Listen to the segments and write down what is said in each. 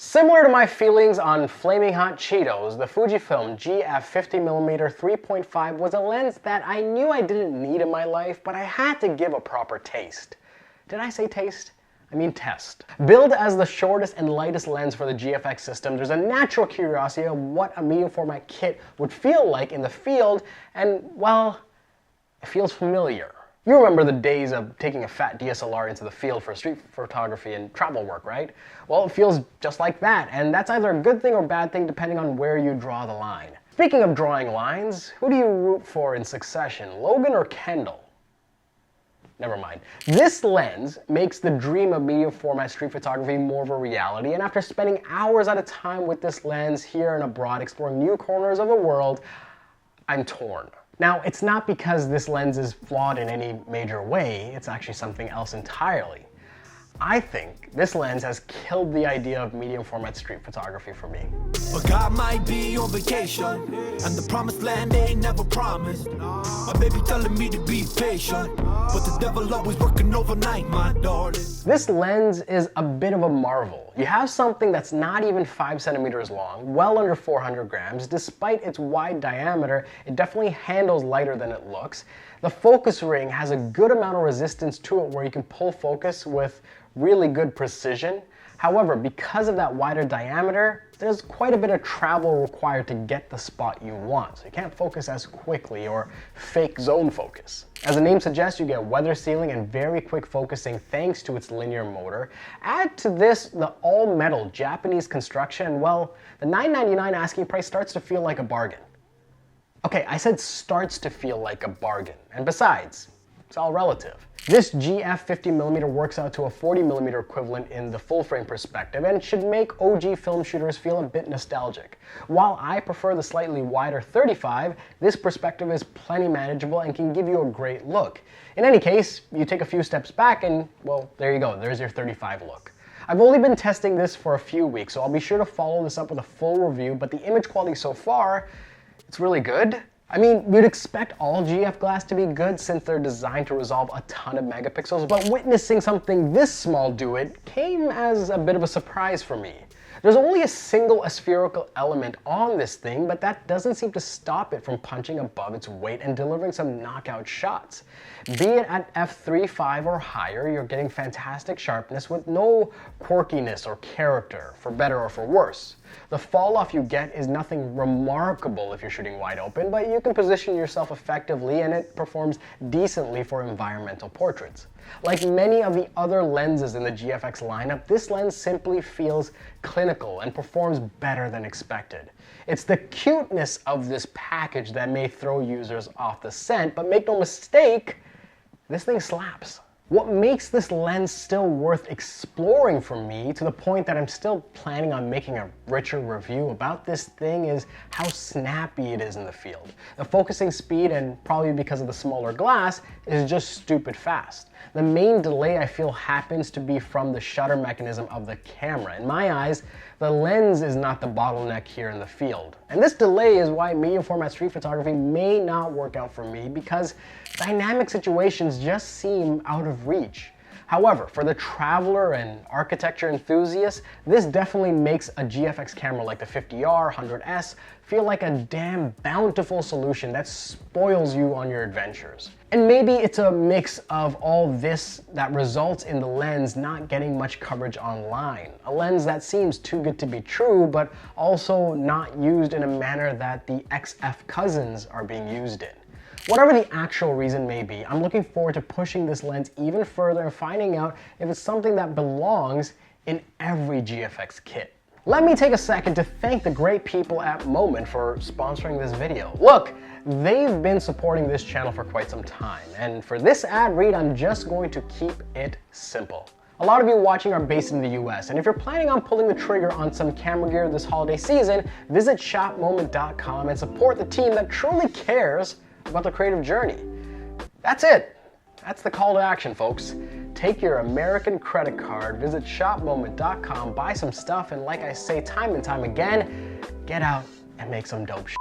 Similar to my feelings on flaming hot Cheetos, the Fujifilm GF 50mm 3.5 was a lens that I knew I didn't need in my life, but I had to give a proper taste. Did I say taste? I mean test. Billed as the shortest and lightest lens for the GFX system, there's a natural curiosity of what a medium format kit would feel like in the field, and well, it feels familiar. You remember the days of taking a fat DSLR into the field for street photography and travel work, right? Well, it feels just like that, and that's either a good thing or bad thing depending on where you draw the line. Speaking of drawing lines, who do you root for in succession, Logan or Kendall? Never mind. This lens makes the dream of medium format street photography more of a reality, and after spending hours at a time with this lens here and abroad exploring new corners of the world, I'm torn. Now, it's not because this lens is flawed in any major way, it's actually something else entirely. I think this lens has killed the idea of medium format street photography for me. But God might be on vacation, and the promised land ain't never promised. My baby telling me to be patient, but the devil always working overnight, my darling. This lens is a bit of a marvel. You have something that's not even 5 centimeters long, well under 400 grams. Despite its wide diameter, it definitely handles lighter than it looks. The focus ring has a good amount of resistance to it where you can pull focus with really good precision. However, because of that wider diameter, there's quite a bit of travel required to get the spot you want. So you can't focus as quickly or fake zone focus. As the name suggests, you get weather sealing and very quick focusing thanks to its linear motor. Add to this the all-metal Japanese construction, and well, the $999 asking price starts to feel like a bargain. Okay, I said starts to feel like a bargain, and besides, it's all relative. This GF 50mm works out to a 40mm equivalent in the full frame perspective and should make OG film shooters feel a bit nostalgic. While I prefer the slightly wider 35, this perspective is plenty manageable and can give you a great look. In any case, you take a few steps back and, well, there you go, there's your 35 look. I've only been testing this for a few weeks, so I'll be sure to follow this up with a full review, but the image quality so far, it's really good. I mean, you'd expect all GF glass to be good since they're designed to resolve a ton of megapixels, but witnessing something this small do it came as a bit of a surprise for me. There's only a single aspherical element on this thing, but that doesn't seem to stop it from punching above its weight and delivering some knockout shots. Be it at f3.5 or higher, you're getting fantastic sharpness with no quirkiness or character, for better or for worse. The fall off you get is nothing remarkable if you're shooting wide open, but you can position yourself effectively and it performs decently for environmental portraits. Like many of the other lenses in the GFX lineup, this lens simply feels clinical and performs better than expected. It's the cuteness of this package that may throw users off the scent, but make no mistake, this thing slaps. What makes this lens still worth exploring for me, to the point that I'm still planning on making a richer review about this thing, is how snappy it is in the field. The focusing speed, and probably because of the smaller glass, is just stupid fast. The main delay I feel happens to be from the shutter mechanism of the camera. In my eyes, the lens is not the bottleneck here in the field. And this delay is why medium format street photography may not work out for me, because dynamic situations just seem out of reach. However, for the traveler and architecture enthusiast, this definitely makes a GFX camera like the 50R, 100S feel like a damn bountiful solution that spoils you on your adventures. And maybe it's a mix of all this that results in the lens not getting much coverage online. A lens that seems too good to be true, but also not used in a manner that the XF cousins are being used in. Whatever the actual reason may be, I'm looking forward to pushing this lens even further and finding out if it's something that belongs in every GFX kit. Let me take a second to thank the great people at Moment for sponsoring this video. Look, they've been supporting this channel for quite some time, and for this ad read, I'm just going to keep it simple. A lot of you watching are based in the US, and if you're planning on pulling the trigger on some camera gear this holiday season, visit shopmoment.com and support the team that truly cares about the creative journey. That's it. That's the call to action, folks. Take your American credit card, visit shopmoment.com, buy some stuff, and like I say time and time again, get out and make some dope shit.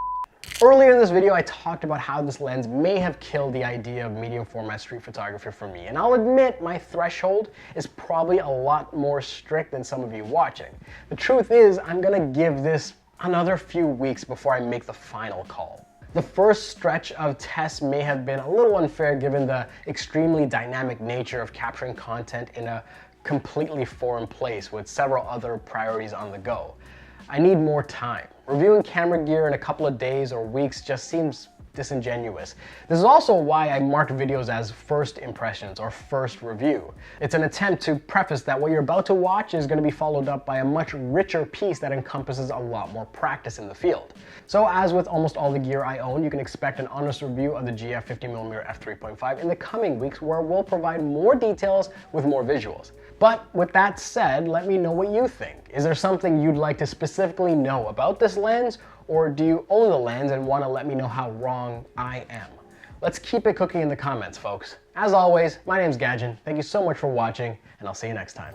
Earlier in this video, I talked about how this lens may have killed the idea of medium format street photography for me, and I'll admit my threshold is probably a lot more strict than some of you watching. The truth is, I'm gonna give this another few weeks before I make the final call. The first stretch of tests may have been a little unfair given the extremely dynamic nature of capturing content in a completely foreign place with several other priorities on the go. I need more time. Reviewing camera gear in a couple of days or weeks just seems disingenuous. This is also why I mark videos as first impressions or first review. It's an attempt to preface that what you're about to watch is going to be followed up by a much richer piece that encompasses a lot more practice in the field. So as with almost all the gear I own, you can expect an honest review of the GF 50mm F3.5 in the coming weeks, where we'll provide more details with more visuals. But with that said, let me know what you think. Is there something you'd like to specifically know about this lens, or do you own the lens and want to let me know how wrong I am? Let's keep it cooking in the comments, folks. As always, my name's Gadgen. Thank you so much for watching, and I'll see you next time.